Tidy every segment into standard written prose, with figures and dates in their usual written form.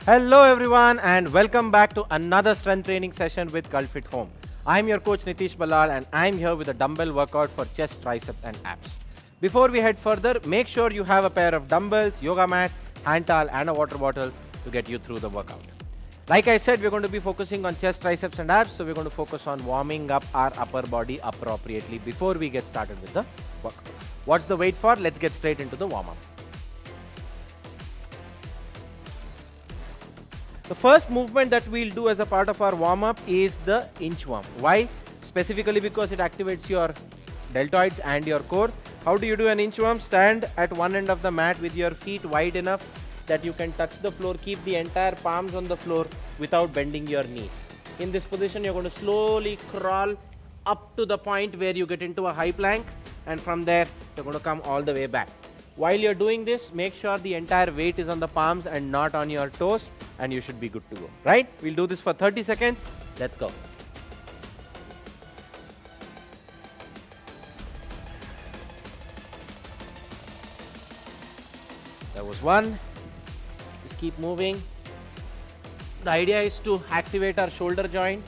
Hello everyone and welcome back to another strength training session with Cult.fit Home. I'm your coach Nitish Balal and I'm here with a dumbbell workout for chest, tricep and abs. Before we head further, make sure you have a pair of dumbbells, yoga mat, hand towel and a water bottle to get you through the workout. Like I said, we're going to be focusing on chest, triceps and abs, so we're going to focus on warming up our upper body appropriately before we get started with the workout. What's the wait for? Let's get straight into the warm-up. The first movement that we'll do as a part of our warm-up is the inchworm. Why? Specifically because it activates your deltoids and your core. How do you do an inchworm? Stand at one end of the mat with your feet wide enough that you can touch the floor. Keep the entire palms on the floor without bending your knees. In this position, you're going to slowly crawl up to the point where you get into a high plank, and from there, you're going to come all the way back. While you're doing this, make sure the entire weight is on the palms and not on your toes, and you should be good to go, right? We'll do this for 30 seconds. Let's go. That was one. Just keep moving. The idea is to activate our shoulder joint,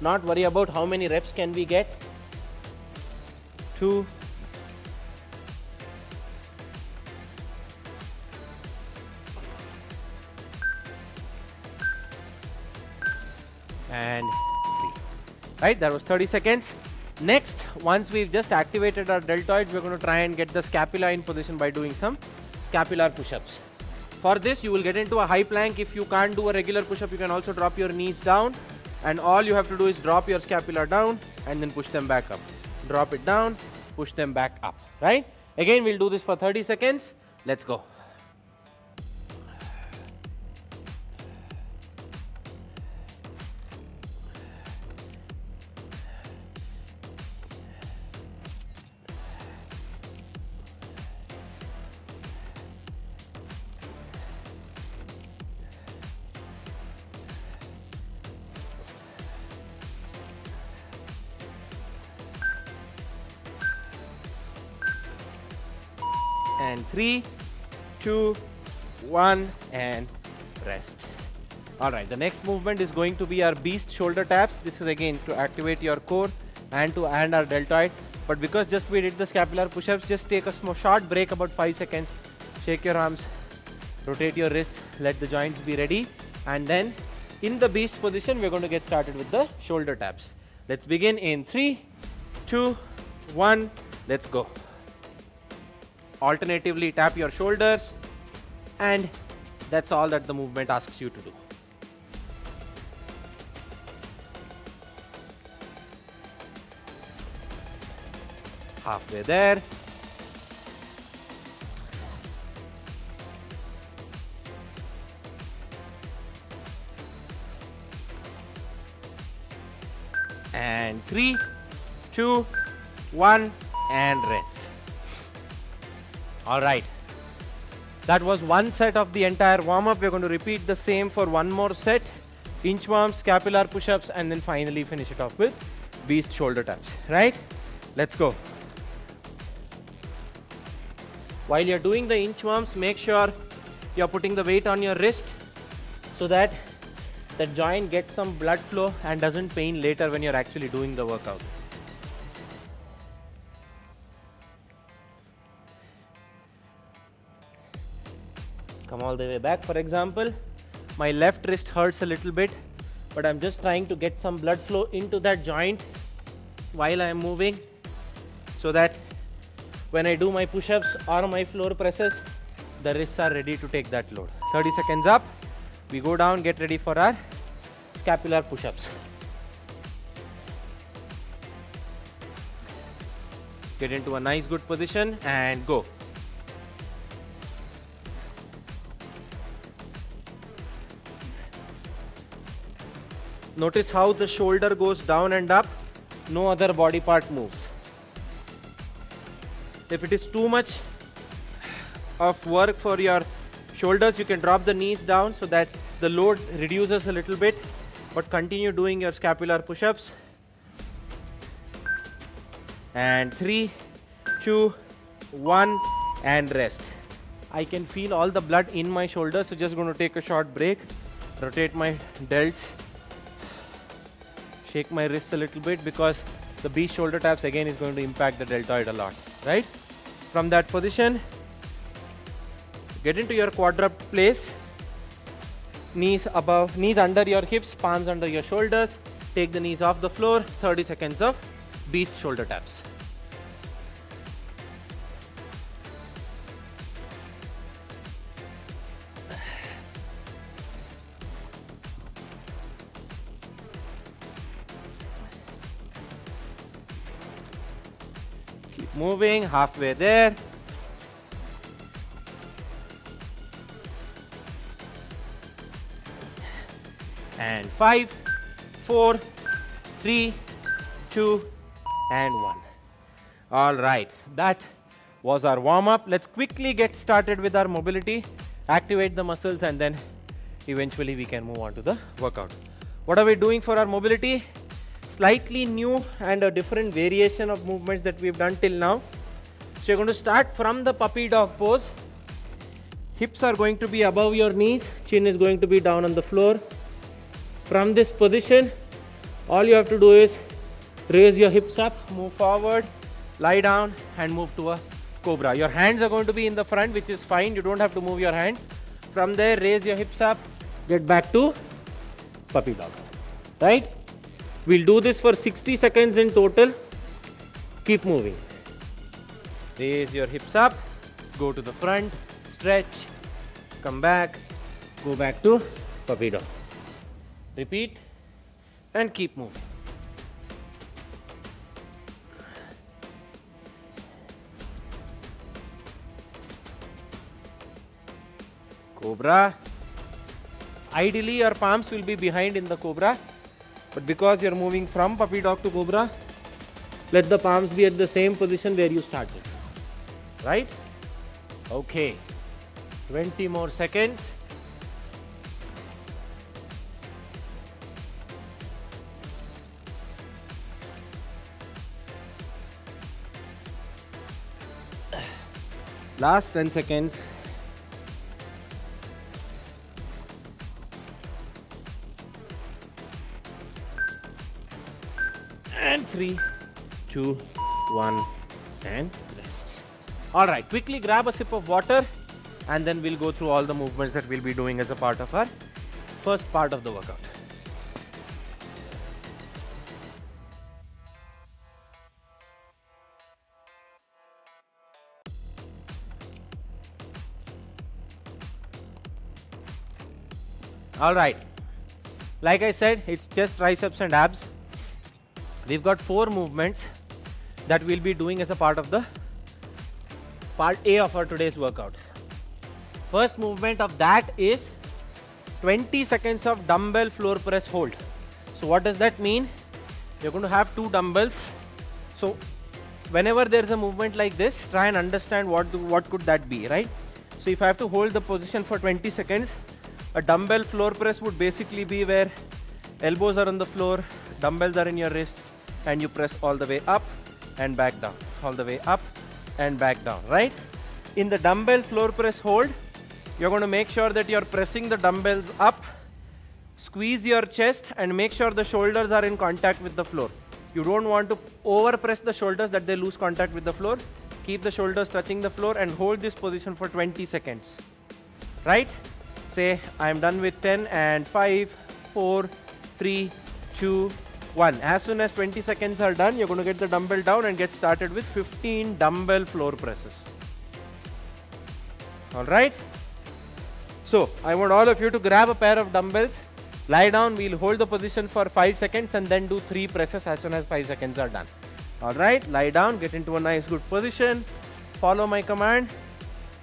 not worry about how many reps can we get. 2. And 3. Right, that was 30 seconds. Next, once we've just activated our deltoids, we're going to try and get the scapula in position by doing some scapular push-ups. For this, you will get into a high plank. If you can't do a regular push-up, you can also drop your knees down, and all you have to do is drop your scapula down and then push them back up. Drop it down, push them back up, right? Again, we'll do this for 30 seconds. Let's go. And 3, 2, 1, and rest. Alright, the next movement is going to be our beast shoulder taps. This is again to activate your core and to add our deltoid. But because just we did the scapular push-ups, just take a short break, about 5 seconds. Shake your arms, rotate your wrists, let the joints be ready. And then in the beast position, we're going to get started with the shoulder taps. Let's begin in 3, 2, 1, let's go. Alternatively tap your shoulders, and that's all that the movement asks you to do. Halfway there. And 3, 2, 1, and rest. Alright, that was one set of the entire warm-up. We're going to repeat the same for one more set. Inchworms, scapular push-ups, and then finally finish it off with beast shoulder taps, right? Let's go. While you're doing the inchworms, make sure you're putting the weight on your wrist so that the joint gets some blood flow and doesn't pain later when you're actually doing the workout. Come all the way back. For example, my left wrist hurts a little bit, but I'm just trying to get some blood flow into that joint while I'm moving, so that when I do my push-ups or my floor presses, the wrists are ready to take that load. 30 seconds up. We go down, get ready for our scapular push-ups. Get into a nice good position and go. Notice how the shoulder goes down and up, no other body part moves. If it is too much of work for your shoulders, you can drop the knees down so that the load reduces a little bit, but continue doing your scapular push-ups. And 3, 2, 1, and rest. I can feel all the blood in my shoulders, so just going to take a short break, rotate my delts, shake my wrists a little bit, because the beast shoulder taps again is going to impact the deltoid a lot, right? From that position, get into your quadruped place, knees above, knees under your hips, palms under your shoulders, take the knees off the floor, 30 seconds of beast shoulder taps. Keep moving, halfway there. And 5, 4, 3, 2, and 1. All right, that was our warm-up. Let's quickly get started with our mobility, activate the muscles, and then eventually we can move on to the workout. What are we doing for our mobility? Slightly new and a different variation of movements that we've done till now. So you're going to start from the puppy dog pose. Hips are going to be above your knees, chin is going to be down on the floor. From this position, all you have to do is raise your hips up, move forward, lie down, and move to a cobra. Your hands are going to be in the front, which is fine. You don't have to move your hands. From there, raise your hips up, get back to puppy dog. Right? We'll do this for 60 seconds in total. Keep moving. Raise your hips up, go to the front, stretch, come back, go back to puppy dog. Repeat and keep moving. Cobra. Ideally, your palms will be behind in the cobra, but because you're moving from puppy dog to cobra, let the palms be at the same position where you started. Right? Okay. 20 more seconds. Last 10 seconds. And 3, 2, 1, and rest. Alright, quickly grab a sip of water and then we'll go through all the movements that we'll be doing as a part of our first part of the workout. Alright, like I said, it's just triceps and abs. We've got 4 movements that we'll be doing as a part of the part A of our today's workout. First movement of that is 20 seconds of dumbbell floor press hold. So what does that mean? You're going to have 2 dumbbells. So whenever there's a movement like this, try and understand what could that be, right? So if I have to hold the position for 20 seconds, a dumbbell floor press would basically be where elbows are on the floor, dumbbells are in your wrists, and you press all the way up and back down, all the way up and back down, right? In the dumbbell floor press hold, you're going to make sure that you're pressing the dumbbells up, squeeze your chest, and make sure the shoulders are in contact with the floor. You don't want to over press the shoulders that they lose contact with the floor. Keep the shoulders touching the floor and hold this position for 20 seconds, right? Say, I'm done with 10 and 5, 4, 3, 2, 1. As soon as 20 seconds are done, you're going to get the dumbbell down and get started with 15 dumbbell floor presses. Alright? So, I want all of you to grab a pair of dumbbells, lie down, we'll hold the position for 5 seconds and then do 3 presses as soon as 5 seconds are done. Alright, lie down, get into a nice good position, follow my command,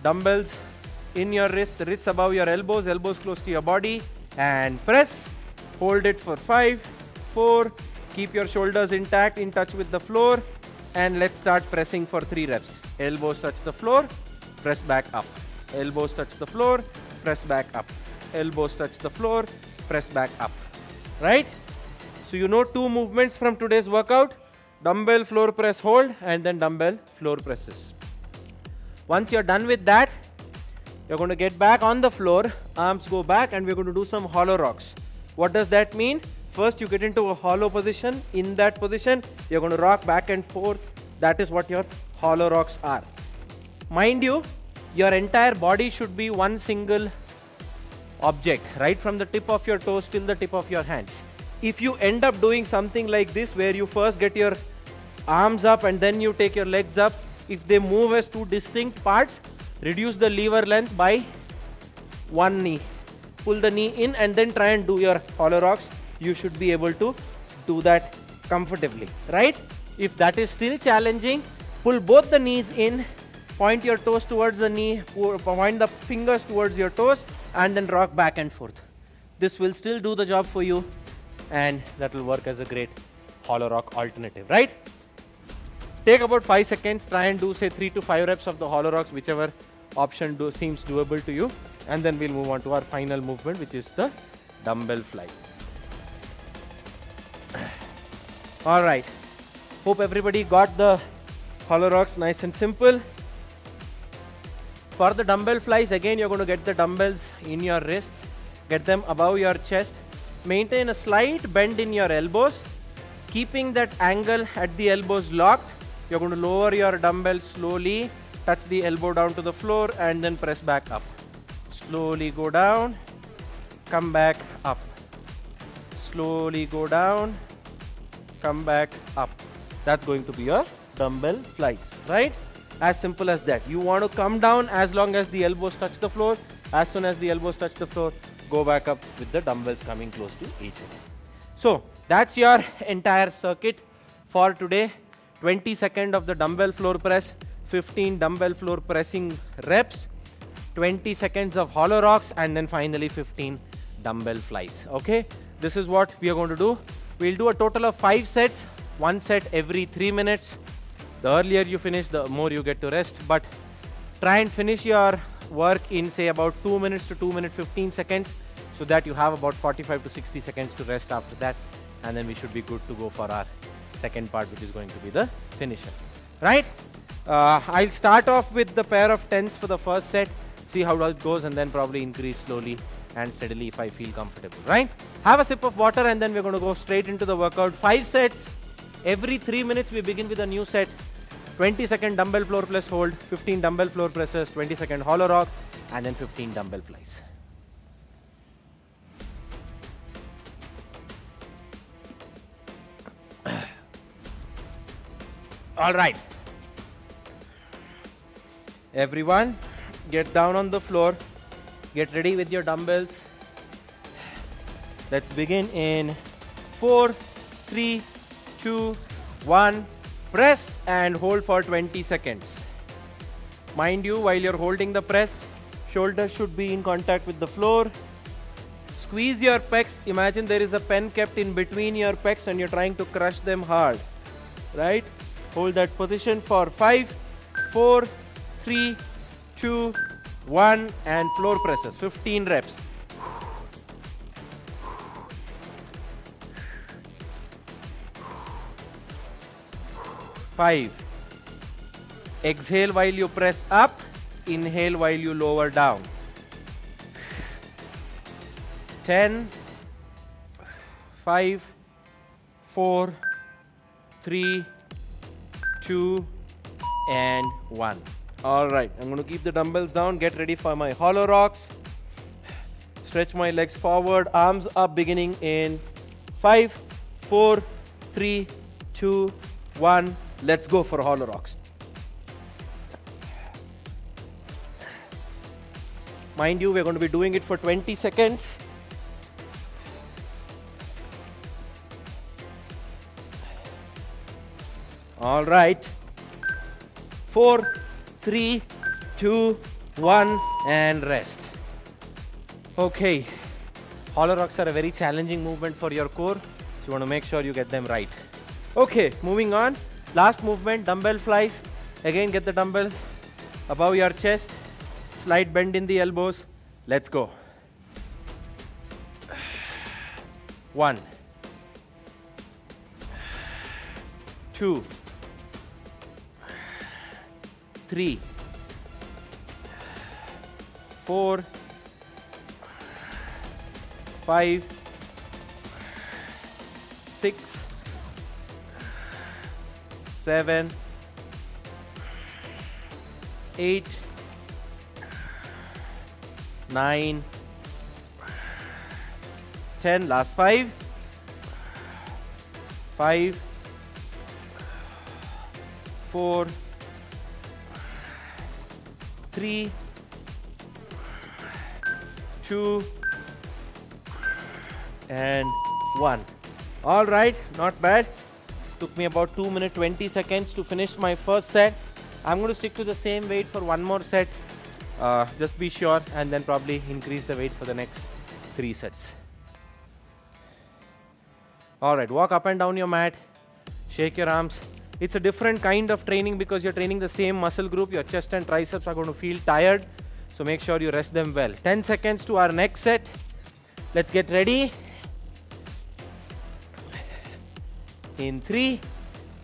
dumbbells in your wrist, wrists above your elbows, elbows close to your body, and press. Hold it for 5, 4, keep your shoulders intact, in touch with the floor, and let's start pressing for 3 reps. Elbows touch the floor, press back up. Elbows touch the floor, press back up. Elbows touch the floor, press back up. Right? So you know 2 movements from today's workout, dumbbell floor press hold and then dumbbell floor presses. Once you're done with that, You're going to get back on the floor, arms go back, and we're going to do some hollow rocks. What does that mean? First, you get into a hollow position. In that position, you're going to rock back and forth. That is what your hollow rocks are. Mind you, your entire body should be one single object, right from the tip of your toes till the tip of your hands. If you end up doing something like this, where you first get your arms up and then you take your legs up, if they move as two distinct parts, reduce the lever length by one knee. Pull the knee in and then try and do your hollow rocks. You should be able to do that comfortably, right? If that is still challenging, pull both the knees in, point your toes towards the knee, point the fingers towards your toes, and then rock back and forth. This will still do the job for you, and that will work as a great hollow rock alternative, right? Take about 5 seconds, try and do say 3 to 5 reps of the hollow rocks, whichever option seems doable to you, and then we'll move on to our final movement, which is the dumbbell fly. All right, hope everybody got the hollow rocks nice and simple. For the dumbbell flies, again you're going to get the dumbbells in your wrists, get them above your chest, maintain a slight bend in your elbows, keeping that angle at the elbows locked. You're going to lower your dumbbell slowly, touch the elbow down to the floor, and then press back up. Slowly go down, come back up. Slowly go down, come back up. That's going to be your dumbbell flies, right? As simple as that. You want to come down as long as the elbows touch the floor. As soon as the elbows touch the floor, go back up with the dumbbells coming close to each other. So that's your entire circuit for today. 20 seconds of the dumbbell floor press, 15 dumbbell floor pressing reps, 20 seconds of hollow rocks, and then finally 15 dumbbell flies. Okay, this is what we are going to do. We'll do a total of 5 sets, 1 set every 3 minutes. The earlier you finish, the more you get to rest, but try and finish your work in say about 2 minutes to 2 minutes 15 seconds, so that you have about 45 to 60 seconds to rest after that, and then we should be good to go for our second part, which is going to be the finisher, right? I'll start off with the pair of 10s for the first set, see how it goes, and then probably increase slowly and steadily if I feel comfortable, right? Have a sip of water, and then we're going to go straight into the workout. 5 sets. Every 3 minutes we begin with a new set. 20-second dumbbell floor press hold, 15 dumbbell floor presses, 20-second hollow rocks, and then 15 dumbbell flies. All right. Everyone, get down on the floor. Get ready with your dumbbells. Let's begin in 4, 3, 2, 1. Press and hold for 20 seconds. Mind you, while you're holding the press, shoulders should be in contact with the floor. Squeeze your pecs. Imagine there is a pen kept in between your pecs and you're trying to crush them hard, right? Hold that position for 5, 4, 3, 2, 1, and floor presses, 15 reps. 5. Exhale while you press up, inhale while you lower down. 10, 5, 4, 3, 2, and 1. All right, I'm going to keep the dumbbells down, get ready for my hollow rocks. Stretch my legs forward, arms up, beginning in 5, 4, 3, 2, 1. Let's go for hollow rocks. Mind you, we're going to be doing it for 20 seconds. All right. 4, 3, 2, 1, and rest. Okay. Hollow rocks are a very challenging movement for your core, so you want to make sure you get them right. Okay, moving on. Last movement, dumbbell flies. Again, get the dumbbell above your chest. Slight bend in the elbows. Let's go. 1, 2, 3, 4, 5, 6, 7, 8, 9, 10. Last 5, 5, 4, 3, 2, and 1. All right, not bad. Took me about 2 minutes 20 seconds to finish my first set. I'm going to stick to the same weight for one more set. Just be sure, and then probably increase the weight for the next 3 sets. All right, walk up and down your mat, shake your arms. It's a different kind of training because you're training the same muscle group. Your chest and triceps are going to feel tired, so make sure you rest them well. 10 seconds to our next set. Let's get ready. In 3,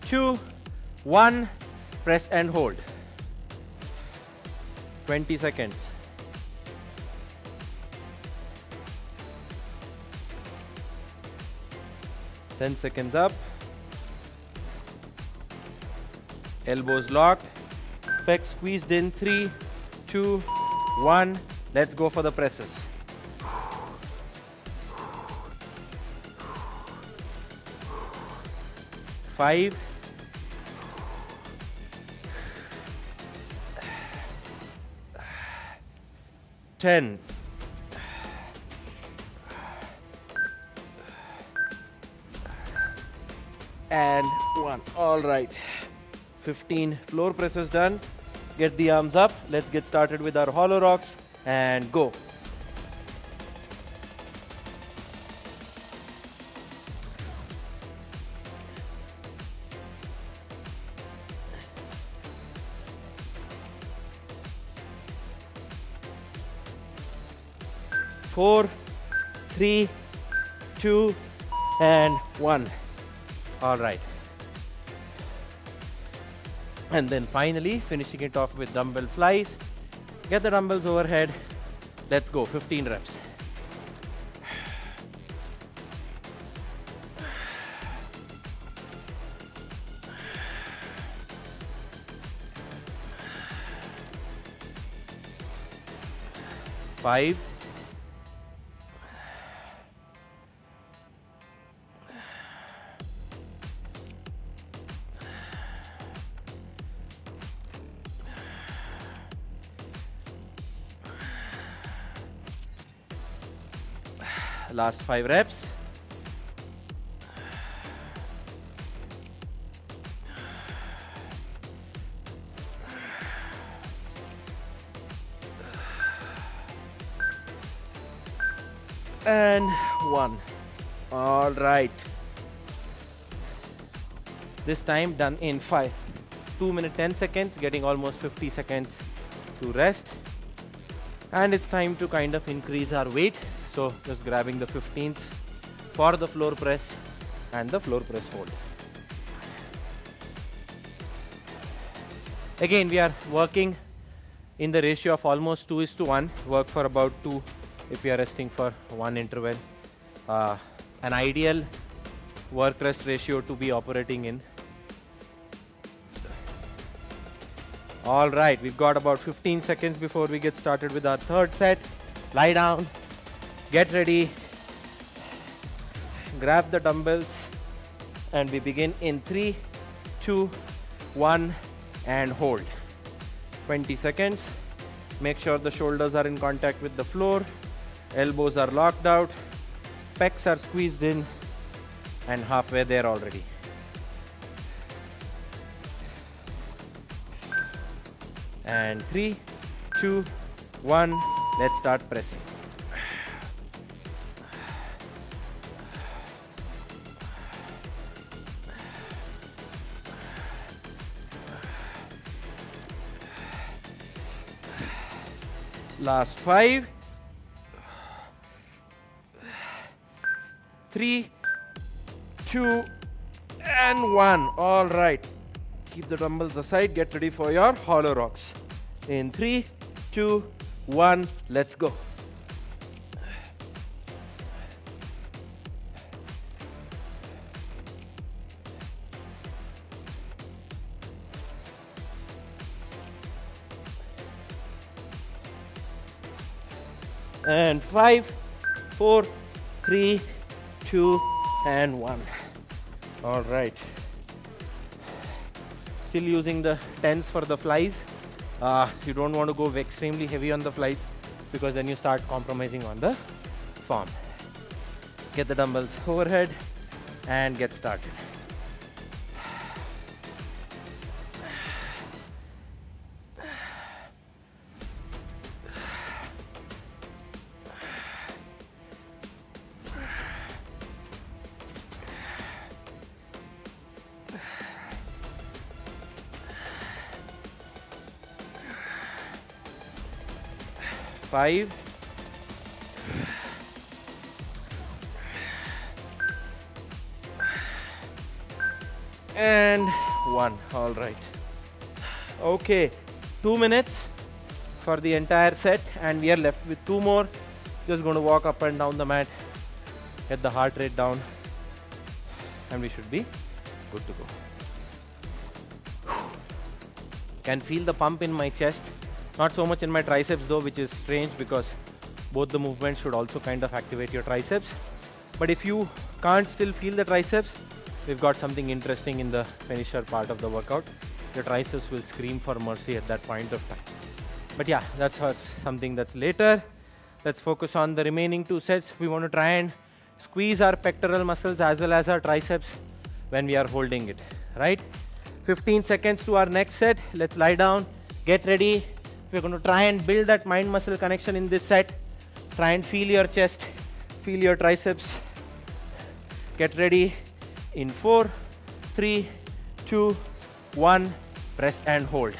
2, 1, press and hold. 20 seconds. Ten seconds up. Elbows locked. Pecs squeezed in. 3, 2, 1. Let's go for the presses. 5, 10, and 1. All right, 15 floor presses done. Get the arms up. Let's get started with our hollow rocks and go. Four, 3, 2, and 1. All right. And then finally finishing it off with dumbbell flies. Get the dumbbells overhead. Let's go. 15 reps. Five, 5 reps. And 1. All right. This time done in 2 minutes 10 seconds, getting almost 50 seconds to rest. And it's time to kind of increase our weight. So just grabbing the 15s for the floor press and the floor press hold. Again, we are working in the ratio of almost 2:1. Work for about 2 if we are resting for 1 interval. An ideal work rest ratio to be operating in. All right, we've got about 15 seconds before we get started with our third set. Lie down. Get ready, grab the dumbbells, and we begin in 3, 2, 1, and hold. 20 seconds. Make sure the shoulders are in contact with the floor, elbows are locked out, pecs are squeezed in, and halfway there already. And 3, 2, 1, let's start pressing. Last 5, 3, 2, and 1. All right. Keep the dumbbells aside. Get ready for your hollow rocks. In 3, 2, 1. Let's go. And 5, 4, 3, 2, and 1. All right. Still using the 10s for the flies. You don't want to go extremely heavy on the flies because then you start compromising on the form. Get the dumbbells overhead and get started. Five, and 1. All right. Okay, 2 minutes for the entire set, and we are left with 2 more. Just going to walk up and down the mat, get the heart rate down, and we should be good to go. Can feel the pump in my chest. Not so much in my triceps though, which is strange because both the movements should also kind of activate your triceps. But if you can't still feel the triceps, we've got something interesting in the finisher part of the workout. Your triceps will scream for mercy at that point of time. But yeah, that's something that's later. Let's focus on the remaining 2 sets. We want to try and squeeze our pectoral muscles as well as our triceps when we are holding it, right? 15 seconds to our next set. Let's lie down, get ready. We're going to try and build that mind-muscle connection in this set. Try and feel your chest, feel your triceps. Get ready in 4, 3, 2, 1. Press and hold.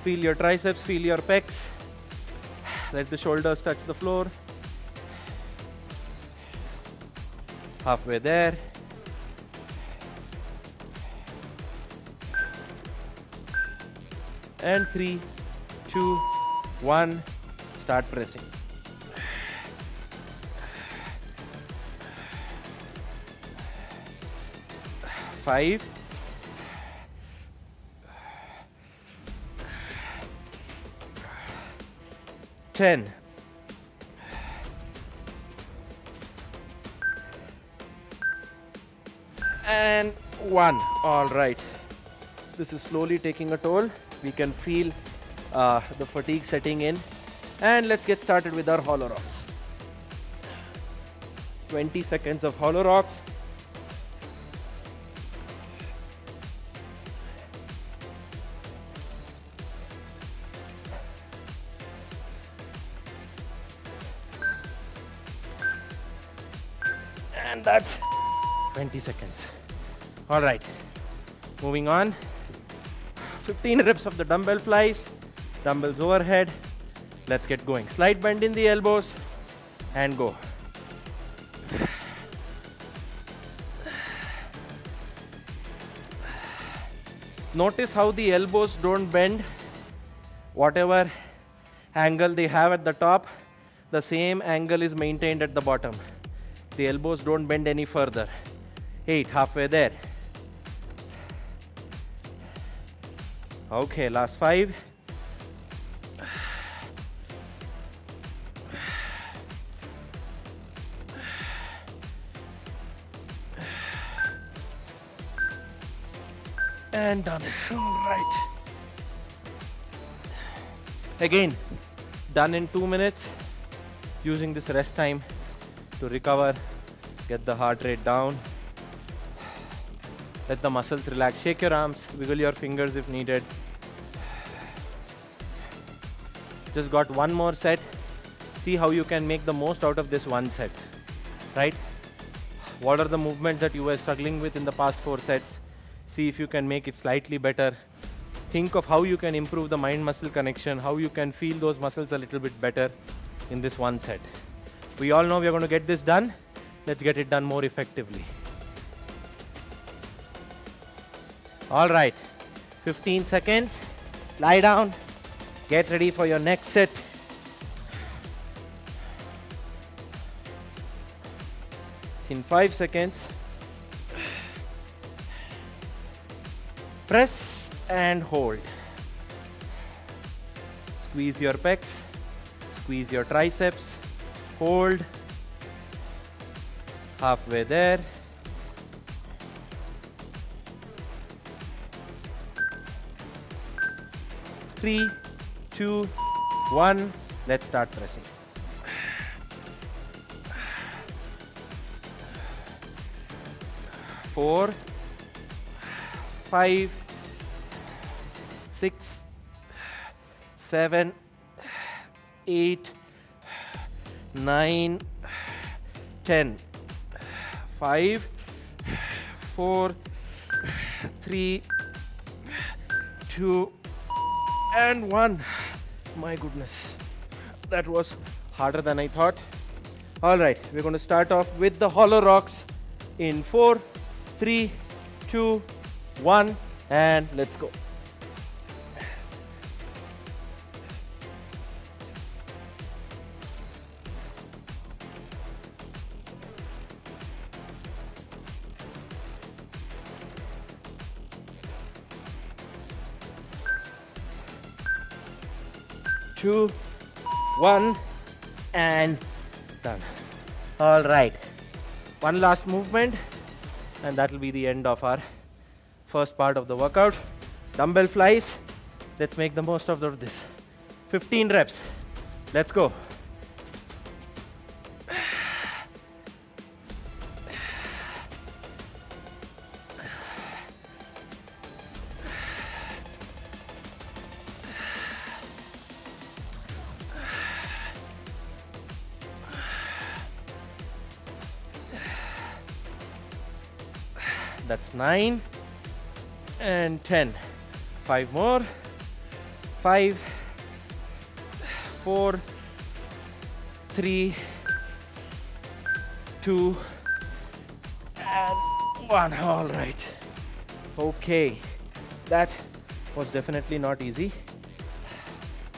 Feel your triceps, feel your pecs. Let the shoulders touch the floor. Halfway there. And 3, 2, 1. Start pressing. 5, 10, and 1. All right. This is slowly taking a toll. We can feel the fatigue setting in. And let's get started with our hollow rocks. 20 seconds of hollow rocks. And that's 20 seconds. All right, moving on. 15 reps of the dumbbell flies, dumbbells overhead. Let's get going. Slight bend in the elbows and go. Notice how the elbows don't bend. Whatever angle they have at the top, the same angle is maintained at the bottom. The elbows don't bend any further. 8, halfway there. Okay, last 5. And done. All right. Again, done in 2 minutes. Using this rest time to recover, get the heart rate down. Let the muscles relax. Shake your arms, wiggle your fingers if needed. Just got one more set. See how you can make the most out of this one set, right? What are the movements that you were struggling with in the past 4 sets? See if you can make it slightly better. Think of how you can improve the mind-muscle connection, how you can feel those muscles a little bit better in this one set. We all know we are going to get this done. Let's get it done more effectively. All right, 15 seconds. Lie down, Get ready for your next set. In 5 seconds, press and hold. Squeeze your pecs, squeeze your triceps, hold. Halfway there. Three, 2, 1. Let's start pressing. 4, 5, 6, 7, 8, 9, 10. 5, 4, 3, 2, and 1. My goodness, that was harder than I thought. All right, we're going to start off with the hollow rocks in 4, 3, 2, 1, and let's go. Two, 1, and done. All right, one last movement, and that will be the end of our first part of the workout. Dumbbell flies. Let's make the most of this. 15 reps. Let's go. That's 9 and 10. 5 more. 5, 4, 3, 2, and 1. All right. Okay, that was definitely not easy.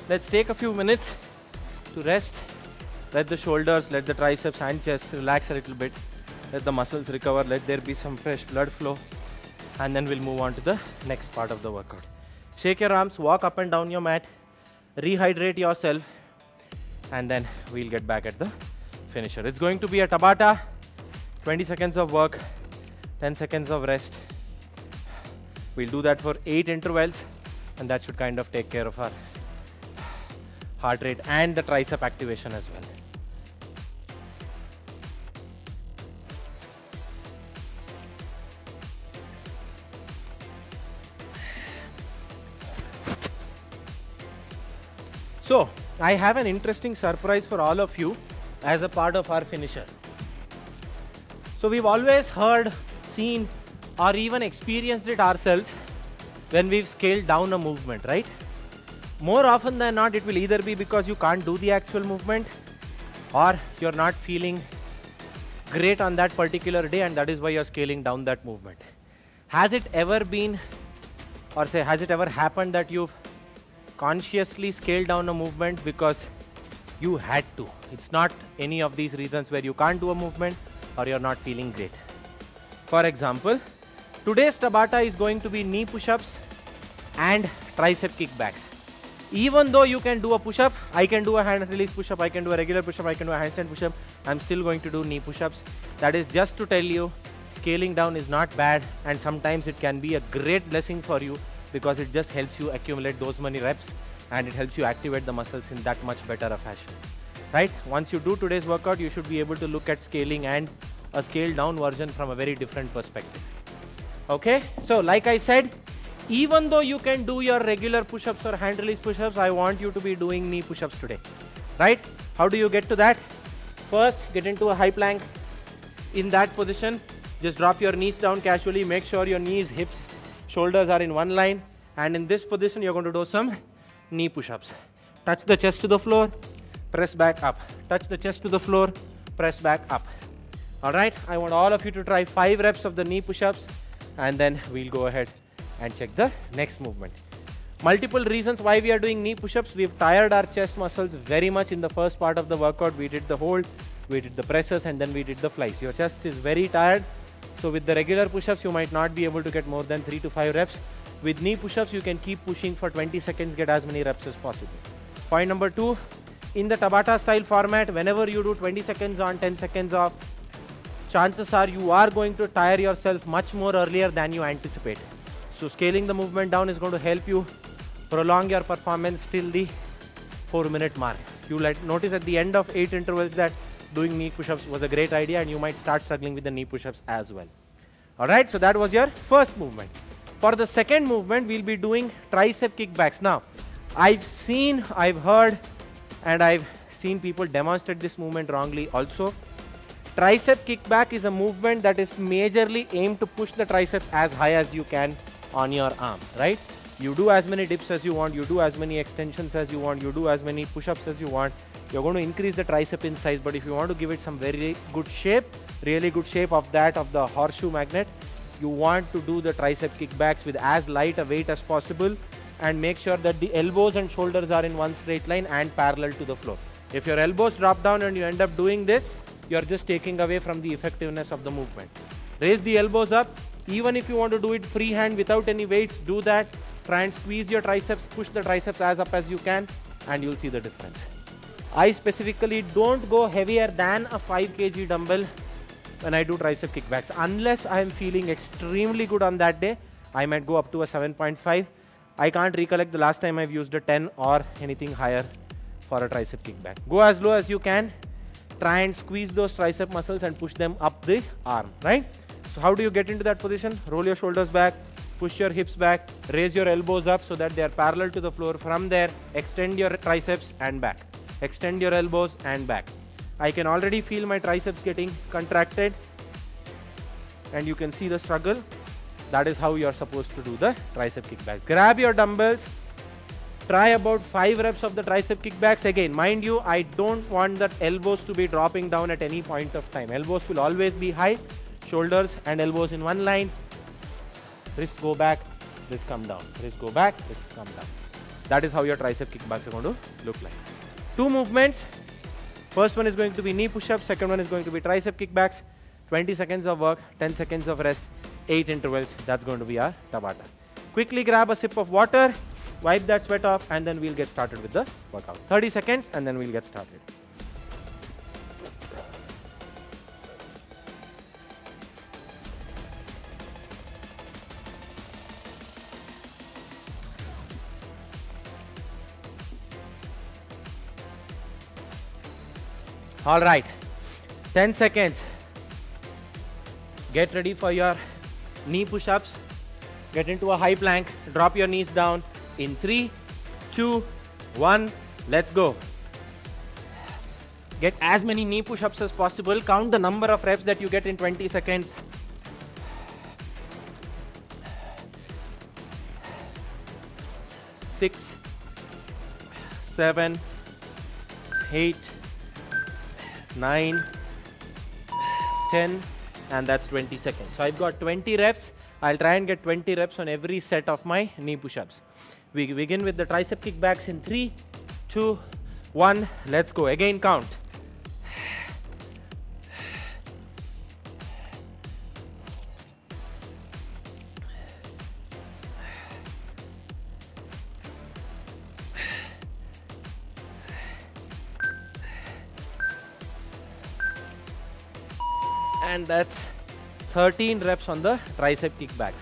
Let's take a few minutes to rest. Let the shoulders, let the triceps and chest relax a little bit. Let the muscles recover, let there be some fresh blood flow, and then we'll move on to the next part of the workout. Shake your arms, walk up and down your mat, rehydrate yourself, and then we'll get back at the finisher. It's going to be a Tabata, 20 seconds of work, 10 seconds of rest. We'll do that for 8 intervals, and that should kind of take care of our heart rate and the tricep activation as well. So, I have an interesting surprise for all of you as a part of our finisher. So, we've always heard, seen, or even experienced it ourselves when we've scaled down a movement, right? More often than not, it will either be because you can't do the actual movement, or you're not feeling great on that particular day, and that is why you're scaling down that movement. Has it ever been, or say, has it ever happened that you've consciously scale down a movement because you had to? It's not any of these reasons where you can't do a movement or you're not feeling great. For example, today's Tabata is going to be knee push-ups and tricep kickbacks. Even though you can do a push-up, I can do a hand release push-up, I can do a regular push-up, I can do a handstand push-up, I'm still going to do knee push-ups. That is just to tell you, scaling down is not bad, and sometimes it can be a great blessing for you, because it just helps you accumulate those many reps and it helps you activate the muscles in that much better a fashion, right? Once you do today's workout, you should be able to look at scaling and a scaled down version from a very different perspective. Okay, so like I said, even though you can do your regular push-ups or hand release push-ups, I want you to be doing knee push-ups today, right? How do you get to that? First, get into a high plank. In that position, just drop your knees down casually, make sure your knees, hips, shoulders are in one line, and in this position you're going to do some knee push-ups. Touch the chest to the floor, press back up. Touch the chest to the floor, press back up. Alright, I want all of you to try 5 reps of the knee push-ups, and then we'll go ahead and check the next movement. Multiple reasons why we are doing knee push-ups. We've tired our chest muscles very much in the first part of the workout. We did the hold, we did the presses, and then we did the flies. Your chest is very tired. So with the regular push-ups, you might not be able to get more than 3 to 5 reps. With knee push-ups, you can keep pushing for 20 seconds, get as many reps as possible. Point number 2, in the Tabata style format, whenever you do 20 seconds on, 10 seconds off, chances are you are going to tire yourself much more earlier than you anticipate. So scaling the movement down is going to help you prolong your performance till the 4-minute mark. You will notice at the end of 8 intervals that doing knee push-ups was a great idea, and you might start struggling with the knee push-ups as well. Alright, so that was your first movement. For the second movement, we'll be doing tricep kickbacks. Now, I've heard, and I've seen people demonstrate this movement wrongly also. Tricep kickback is a movement that is majorly aimed to push the triceps as high as you can on your arm, right? You do as many dips as you want, you do as many extensions as you want, you do as many push-ups as you want. You're going to increase the tricep in size, but if you want to give it some very good shape, really good shape of that of the horseshoe magnet, you want to do the tricep kickbacks with as light a weight as possible, and make sure that the elbows and shoulders are in one straight line and parallel to the floor. If your elbows drop down and you end up doing this, you're just taking away from the effectiveness of the movement. Raise the elbows up. Even if you want to do it freehand without any weights, do that. Try and squeeze your triceps, push the triceps as up as you can, and you'll see the difference. I specifically don't go heavier than a 5 kg dumbbell when I do tricep kickbacks. Unless I am feeling extremely good on that day, I might go up to a 7.5. I can't recollect the last time I've used a 10 or anything higher for a tricep kickback. Go as low as you can. Try and squeeze those tricep muscles and push them up the arm, right? So how do you get into that position? Roll your shoulders back, push your hips back, raise your elbows up so that they are parallel to the floor. From there, extend your triceps and back. Extend your elbows and back. I can already feel my triceps getting contracted, and you can see the struggle. That is how you are supposed to do the tricep kickback. Grab your dumbbells. Try about 5 reps of the tricep kickbacks. Again, mind you, I don't want the elbows to be dropping down at any point of time. Elbows will always be high, shoulders and elbows in one line. Wrists go back, wrists come down. Wrists go back, wrists come down. That is how your tricep kickbacks are going to look like. 2 movements. First one is going to be knee push-ups. Second one is going to be tricep kickbacks. 20 seconds of work, 10 seconds of rest, 8 intervals. That's going to be our Tabata. Quickly grab a sip of water, wipe that sweat off, and then we'll get started with the workout. 30 seconds and then we'll get started. All right, 10 seconds. Get ready for your knee push-ups. Get into a high plank. Drop your knees down in 3, 2, 1. Let's go. Get as many knee push-ups as possible. Count the number of reps that you get in 20 seconds. 6, 7, 8, 9, 10, and that's 20 seconds. So I've got 20 reps. I'll try and get 20 reps on every set of my knee push-ups. We begin with the tricep kickbacks in 3, 2, 1. Let's go. Again, count. And that's 13 reps on the tricep kickbacks.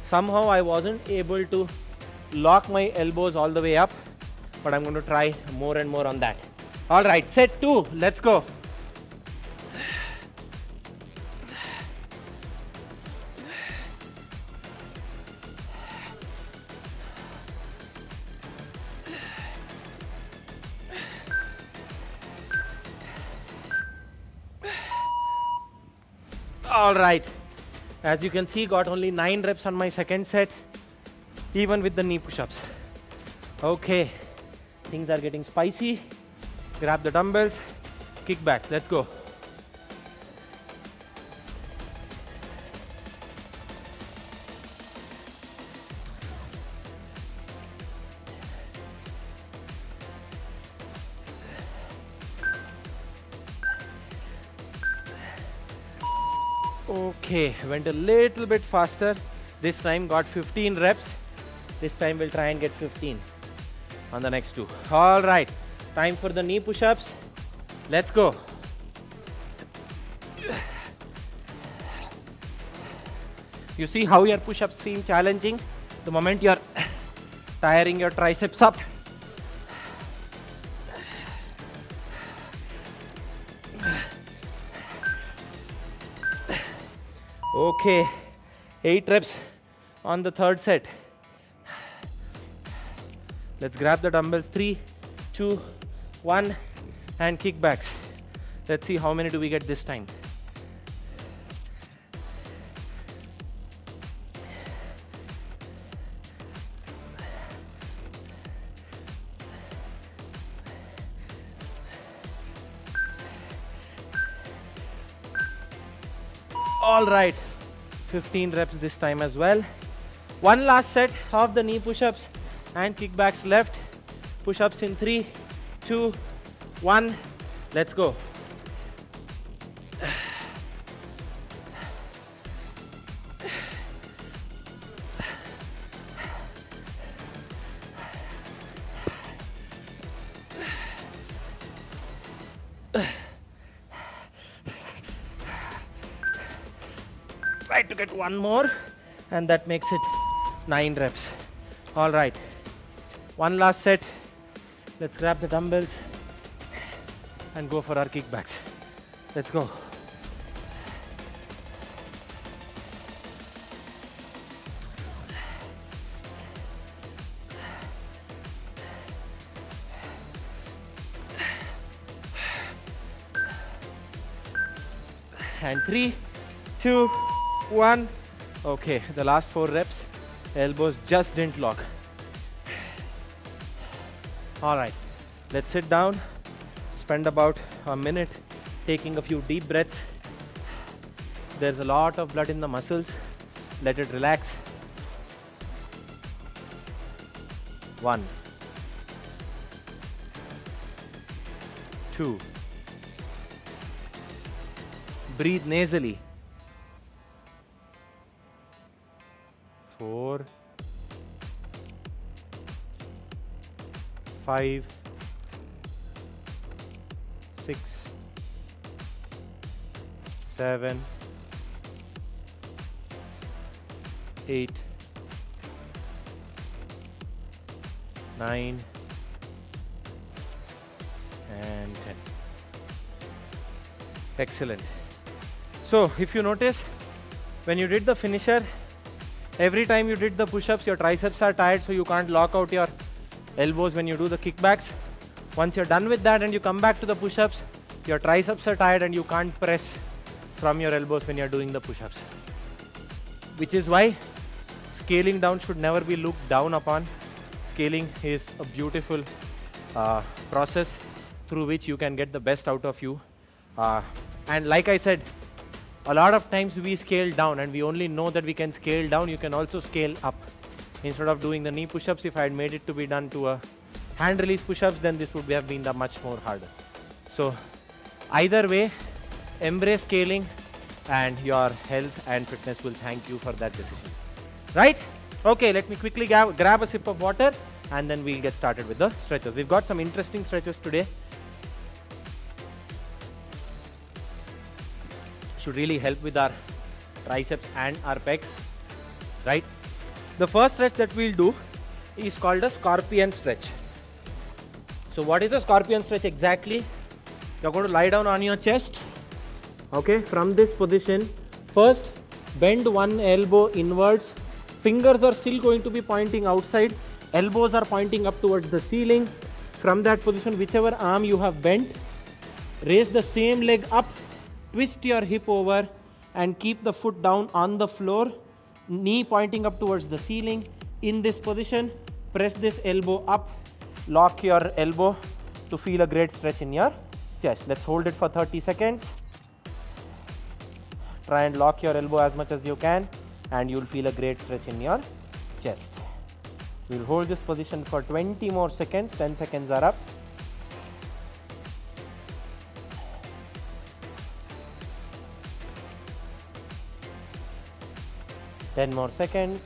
Somehow I wasn't able to lock my elbows all the way up, but I'm going to try more and more on that. All right, set 2. Let's go. All right, as you can see, got only 9 reps on my second set, even with the knee push-ups. Okay, things are getting spicy. Grab the dumbbells, kickbacks, let's go. Okay, went a little bit faster. This time got 15 reps. This time we'll try and get 15 on the next two. All right, time for the knee push-ups. Let's go. You see how your push-ups feel challenging? The moment you're tiring your triceps up. Okay, 8 reps on the third set. Let's grab the dumbbells. 3, 2, 1, and kickbacks. Let's see how many do we get this time. All right, 15 reps this time as well. One last set of the knee push-ups and kickbacks left. Push-ups in 3, 2, 1. Let's go. Try to get one more, and that makes it 9 reps. All right, one last set. Let's grab the dumbbells and go for our kickbacks. Let's go. And 3, 2, 1. Okay, the last 4 reps, elbows just didn't lock. All right, let's sit down, spend about a minute taking a few deep breaths. There's a lot of blood in the muscles. Let it relax. 1, 2. Breathe nasally. 4, 5, 6, 7, 8, 9, and 10. Excellent. So if you notice, when you did the finisher, every time you did the push-ups, your triceps are tired, so you can't lock out your elbows when you do the kickbacks. Once you're done with that and you come back to the push-ups, your triceps are tired and you can't press from your elbows when you're doing the push-ups. Which is why scaling down should never be looked down upon. Scaling is a beautiful process through which you can get the best out of you. And like I said, a lot of times we scale down and we only know that we can scale down. You can also scale up. Instead of doing the knee push-ups, if I had made it to be done to a hand release push-ups, then this would have been much more harder. So either way, embrace scaling and your health and fitness will thank you for that decision. Right? Okay, let me quickly grab a sip of water and then we'll get started with the stretches. We've got some interesting stretches today. Should really help with our triceps and our pecs, right? The first stretch that we'll do is called a scorpion stretch. So what is a scorpion stretch exactly? You're going to lie down on your chest. Okay, from this position, first bend one elbow inwards. Fingers are still going to be pointing outside. Elbows are pointing up towards the ceiling. From that position, whichever arm you have bent, raise the same leg up. Twist your hip over and keep the foot down on the floor, knee pointing up towards the ceiling. In this position, press this elbow up, lock your elbow to feel a great stretch in your chest. Let's hold it for 30 seconds. Try and lock your elbow as much as you can and you'll feel a great stretch in your chest. We'll hold this position for 20 more seconds. 10 seconds are up. 10 more seconds.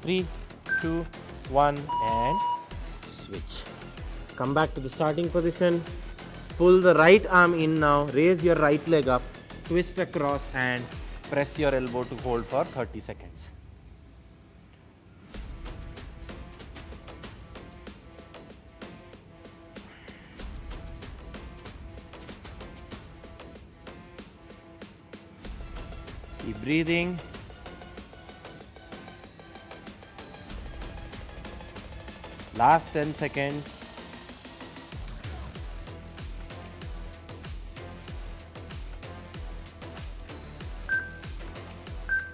3, 2, 1 and switch. Come back to the starting position. Pull the right arm in now. Raise your right leg up. Twist across and press your elbow to hold for 30 seconds. Keep breathing. Last 10 seconds.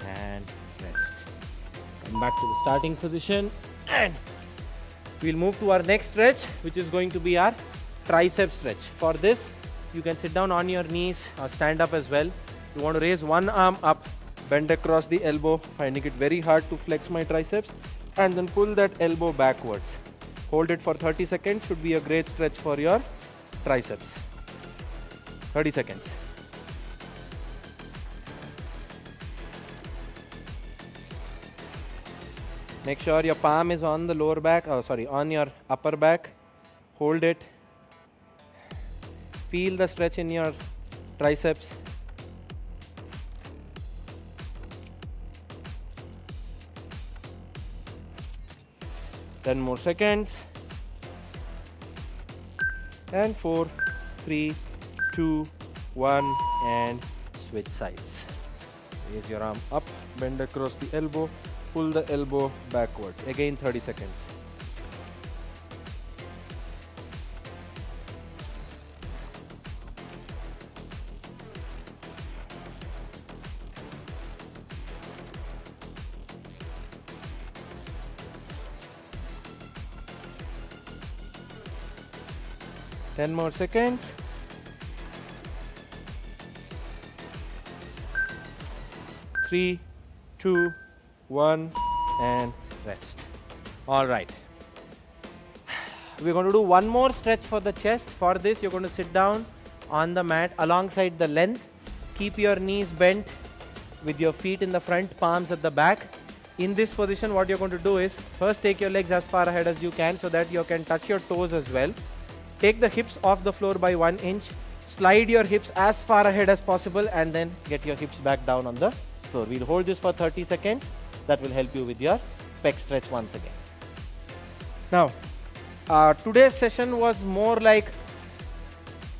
And rest. Come back to the starting position and we'll move to our next stretch, which is going to be our tricep stretch. For this, you can sit down on your knees or stand up as well. You want to raise one arm up, bend across the elbow, finding it very hard to flex my triceps, and then pull that elbow backwards. Hold it for 30 seconds, should be a great stretch for your triceps. 30 seconds. Make sure your palm is on the lower back, on your upper back. Hold it. Feel the stretch in your triceps. Ten more seconds. And 4, 3, 2, 1 and switch sides. Raise your arm up, bend across the elbow, pull the elbow backwards. Again 30 seconds. Ten more seconds. 3, 2, 1 and rest. All right. We're going to do one more stretch for the chest. For this, you're going to sit down on the mat alongside the length. Keep your knees bent with your feet in the front, palms at the back. In this position, what you're going to do is first take your legs as far ahead as you can so that you can touch your toes as well. Take the hips off the floor by 1 inch. Slide your hips as far ahead as possible and then get your hips back down on the floor. We'll hold this for 30 seconds. That will help you with your pec stretch once again. Now, today's session was more like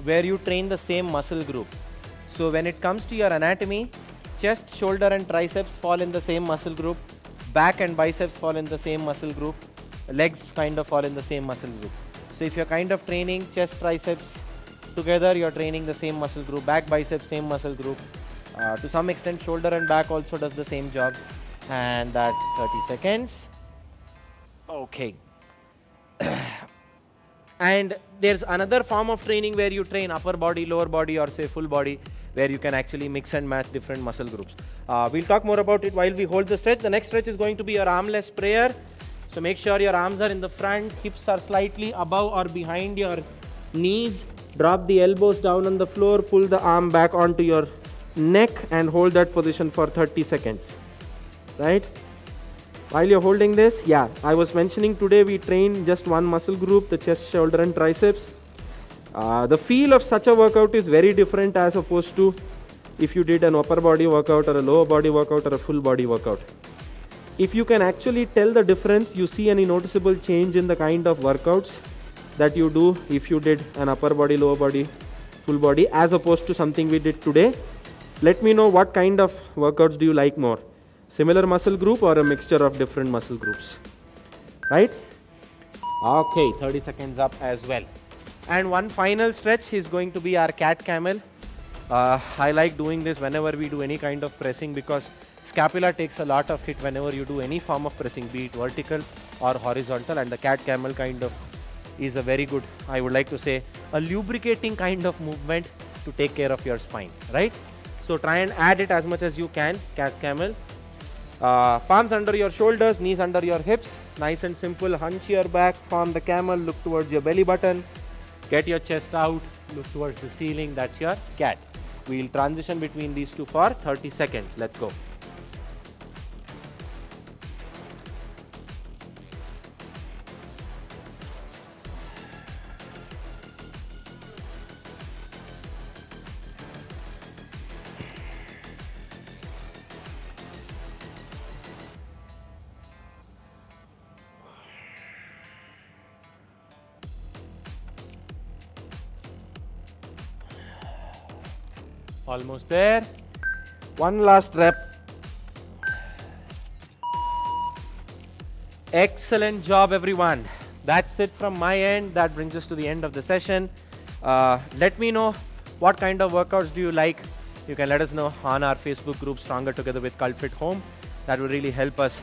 where you train the same muscle group. So when it comes to your anatomy, chest, shoulder and triceps fall in the same muscle group. Back and biceps fall in the same muscle group. Legs kind of fall in the same muscle group. So if you're kind of training chest, triceps together, you're training the same muscle group. Back, biceps, same muscle group. To some extent, shoulder and back also does the same job. And that's 30 seconds. Okay. And there's another form of training where you train upper body, lower body, or say full body, where you can actually mix and match different muscle groups. We'll talk more about it while we hold the stretch. The next stretch is going to be your armless prayer. So make sure your arms are in the front, hips are slightly above or behind your knees. Drop the elbows down on the floor, pull the arm back onto your neck and hold that position for 30 seconds. Right? While you're holding this, I was mentioning today we train just one muscle group, the chest, shoulder and triceps. The feel of such a workout is very different as opposed to if you did an upper body workout or a lower body workout or a full body workout. If you can actually tell the difference, you see any noticeable change in the kind of workouts that you do if you did an upper body, lower body, full body as opposed to something we did today. Let me know what kind of workouts do you like more. Similar muscle group or a mixture of different muscle groups. Right? Okay, 30 seconds up as well. And one final stretch is going to be our cat camel. I like doing this whenever we do any kind of pressing because scapula takes a lot of hit whenever you do any form of pressing, be it vertical or horizontal, and the cat camel kind of is a very good, I would like to say, a lubricating kind of movement to take care of your spine, right? So try and add it as much as you can, cat camel. Palms under your shoulders, knees under your hips, nice and simple. Hunch your back, form the camel, look towards your belly button. Get your chest out, look towards the ceiling, that's your cat. We'll transition between these two for 30 seconds. Let's go. Almost there. One last rep. Excellent job, everyone. That's it from my end. That brings us to the end of the session. Let me know what kind of workouts do you like. You can let us know on our Facebook group, Stronger Together with Cult.fit Home. That will really help us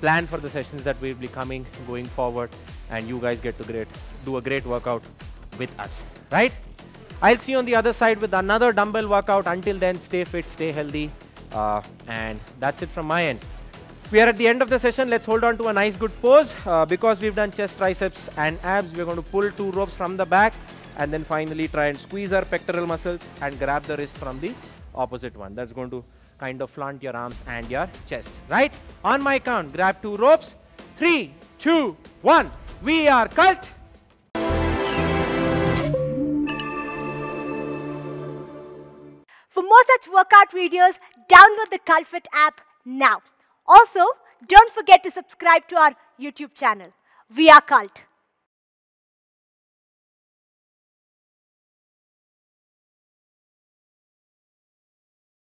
plan for the sessions that will be coming going forward, and you guys get to do a great workout with us, right? I'll see you on the other side with another dumbbell workout. Until then, stay fit, stay healthy, and that's it from my end. We are at the end of the session. Let's hold on to a nice good pose. Because we've done chest, triceps and abs, we're going to pull 2 ropes from the back and then finally try and squeeze our pectoral muscles and grab the wrist from the opposite one. That's going to kind of flaunt your arms and your chest, right? On my count, grab 2 ropes. 3, 2, 1. We are Cult. For more such workout videos, download the Cult.fit app now. Also, don't forget to subscribe to our YouTube channel. We are Cult.